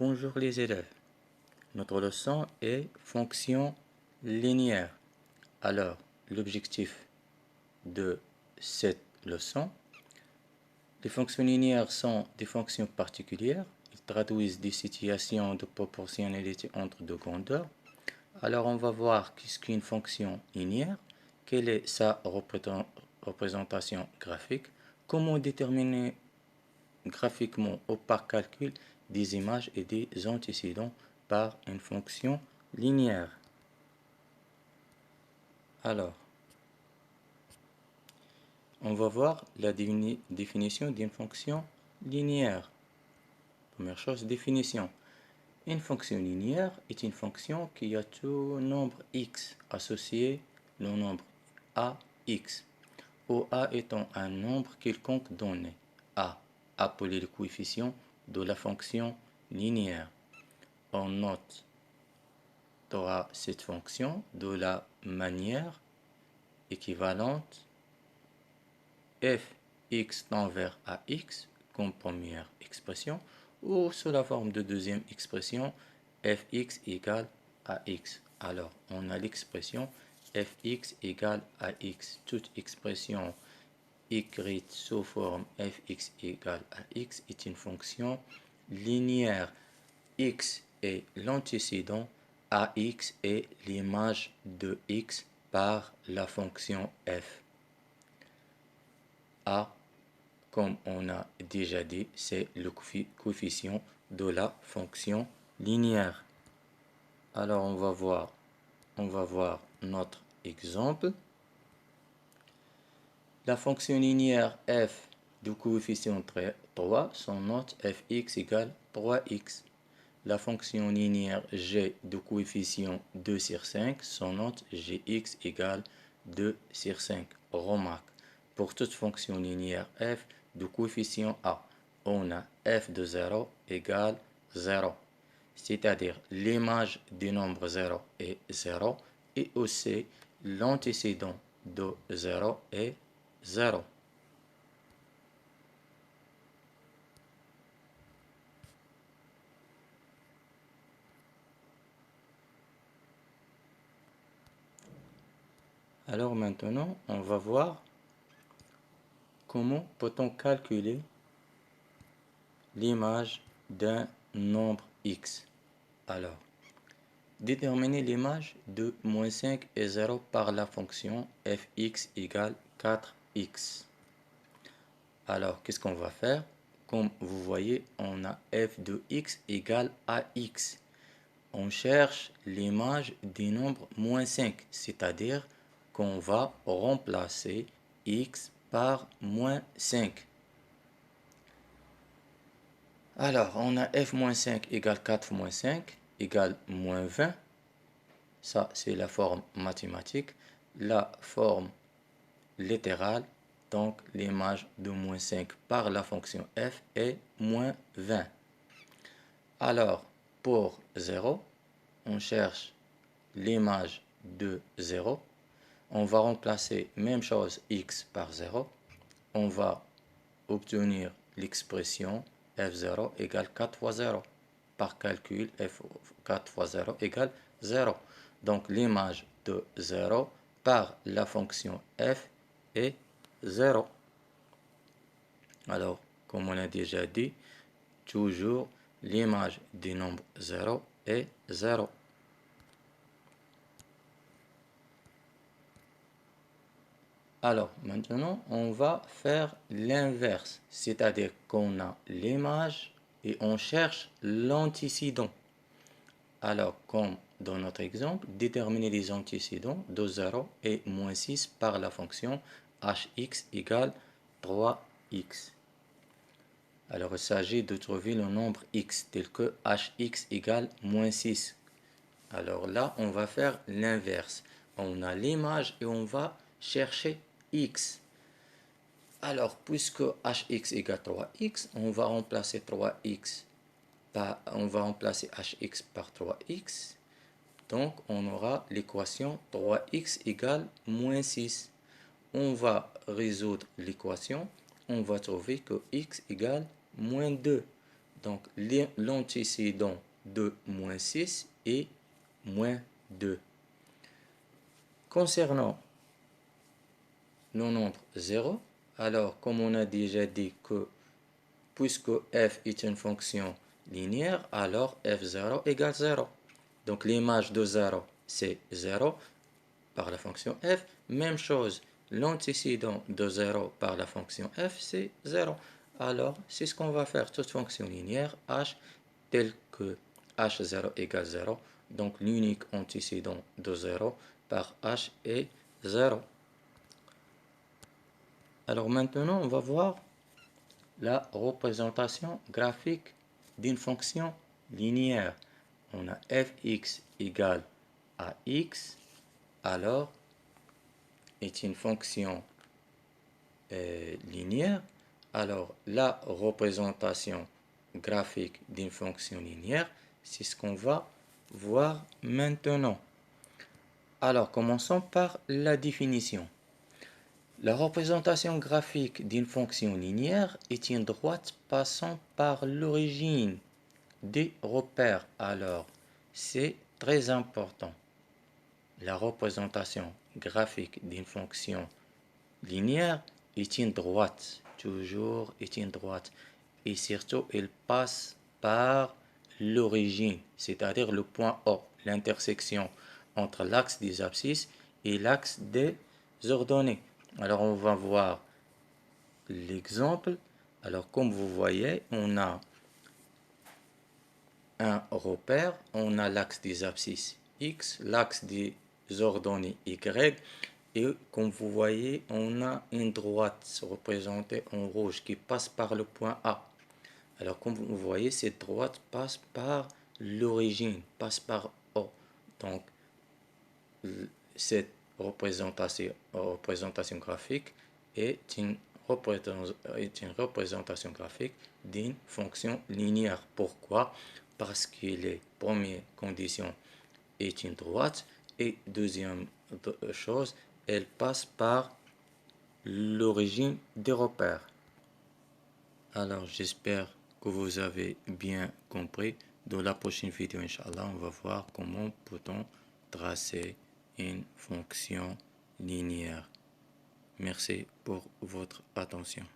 Bonjour les élèves. Notre leçon est fonction linéaire. Alors, l'objectif de cette leçon, les fonctions linéaires sont des fonctions particulières. Ils traduisent des situations de proportionnalité entre deux grandeurs. Alors, on va voir qu'est-ce qu'une fonction linéaire, quelle est sa représentation graphique, comment déterminer graphiquement ou par calcul des images et des antécédents par une fonction linéaire. Alors, on va voir la définition d'une fonction linéaire. Première chose, définition. Une fonction linéaire est une fonction qui a tout nombre x associé au nombre ax, où a étant un nombre quelconque donné. A appelé le coefficient de la fonction linéaire. On notera cette fonction de la manière équivalente fx tend vers ax comme première expression ou sous la forme de deuxième expression fx égale ax. Alors, on a l'expression fx égale ax. Toute expression écrite sous forme fx égale ax est une fonction linéaire. X est l'antécédent, ax est l'image de x par la fonction f. A, comme on a déjà dit, c'est le coefficient de la fonction linéaire. Alors on va voir notre exemple. La fonction linéaire f du coefficient 3, son note fx égale 3x. La fonction linéaire g du coefficient 2 sur 5, son note gx égale 2 sur 5. Remarque, pour toute fonction linéaire f du coefficient a, on a f de 0 égale 0. C'est-à-dire l'image du nombre 0 est 0 et aussi l'antécédent de 0 est 0. Alors maintenant, on va voir comment peut-on calculer l'image d'un nombre x. Alors, déterminer l'image de moins 5 et 0 par la fonction fx égale 4x. Alors, qu'est-ce qu'on va faire? Comme vous voyez, on a f de x égale ax. On cherche l'image du nombre moins 5, c'est-à-dire qu'on va remplacer x par moins 5. Alors, on a f-5 égale 4 moins 5 égale moins 20. Ça, c'est la forme mathématique. La forme littérale, donc l'image de moins 5 par la fonction f est moins 20. Alors, pour 0, on cherche l'image de 0. On va remplacer même chose x par 0. On va obtenir l'expression f0 égale 4 fois 0. Par calcul, f4 fois 0 égale 0. Donc l'image de 0 par la fonction f est 0. Alors, comme on a déjà dit, toujours l'image du nombre 0 est 0. Alors, maintenant, on va faire l'inverse, c'est-à-dire qu'on a l'image et on cherche l'antécédent. Alors, comme dans notre exemple, déterminer les antécédents de 0 et moins 6 par la fonction hx égale 3x. Alors, il s'agit de trouver le nombre x tel que hx égale moins 6. Alors là, on va faire l'inverse. On a l'image et on va chercher x. Alors, puisque hx égale 3x, on va remplacer 3x on va remplacer hx par 3x. Donc, on aura l'équation 3x égale moins 6. On va résoudre l'équation. On va trouver que x égale moins 2. Donc, l'antécédent de moins 6 est moins 2. Concernant nos nombres 0, alors comme on a déjà dit que puisque f est une fonction linéaire, alors f0 égale 0. Donc l'image de 0, c'est 0 par la fonction f. Même chose, l'antécédent de 0 par la fonction f, c'est 0. Alors, c'est ce qu'on va faire. Toute fonction linéaire, h, telle que h0 égale 0. Donc l'unique antécédent de 0 par h est 0. Alors maintenant, on va voir la représentation graphique d'une fonction linéaire. On a fx égale à x, alors est une fonction linéaire. Alors la représentation graphique d'une fonction linéaire, c'est ce qu'on va voir maintenant. Alors commençons par la définition. La représentation graphique d'une fonction linéaire est une droite passant par l'origine des repères. Alors, c'est très important. La représentation graphique d'une fonction linéaire est une droite, toujours est une droite. Et surtout, elle passe par l'origine, c'est-à-dire le point O, l'intersection entre l'axe des abscisses et l'axe des ordonnées. Alors, on va voir l'exemple. Alors, comme vous voyez, on a un repère, on a l'axe des abscisses X, l'axe des ordonnées Y, et comme vous voyez, on a une droite représentée en rouge qui passe par le point A. Alors, comme vous voyez, cette droite passe par l'origine, passe par O. Donc, cette représentation graphique est une représentation graphique d'une fonction linéaire. Pourquoi? Parce que les premières conditions est une droite et deuxième chose, elle passe par l'origine des repères. Alors j'espère que vous avez bien compris. Dans la prochaine vidéo, Inch'Allah, on va voir comment peut-on tracer une fonction linéaire. Merci pour votre attention.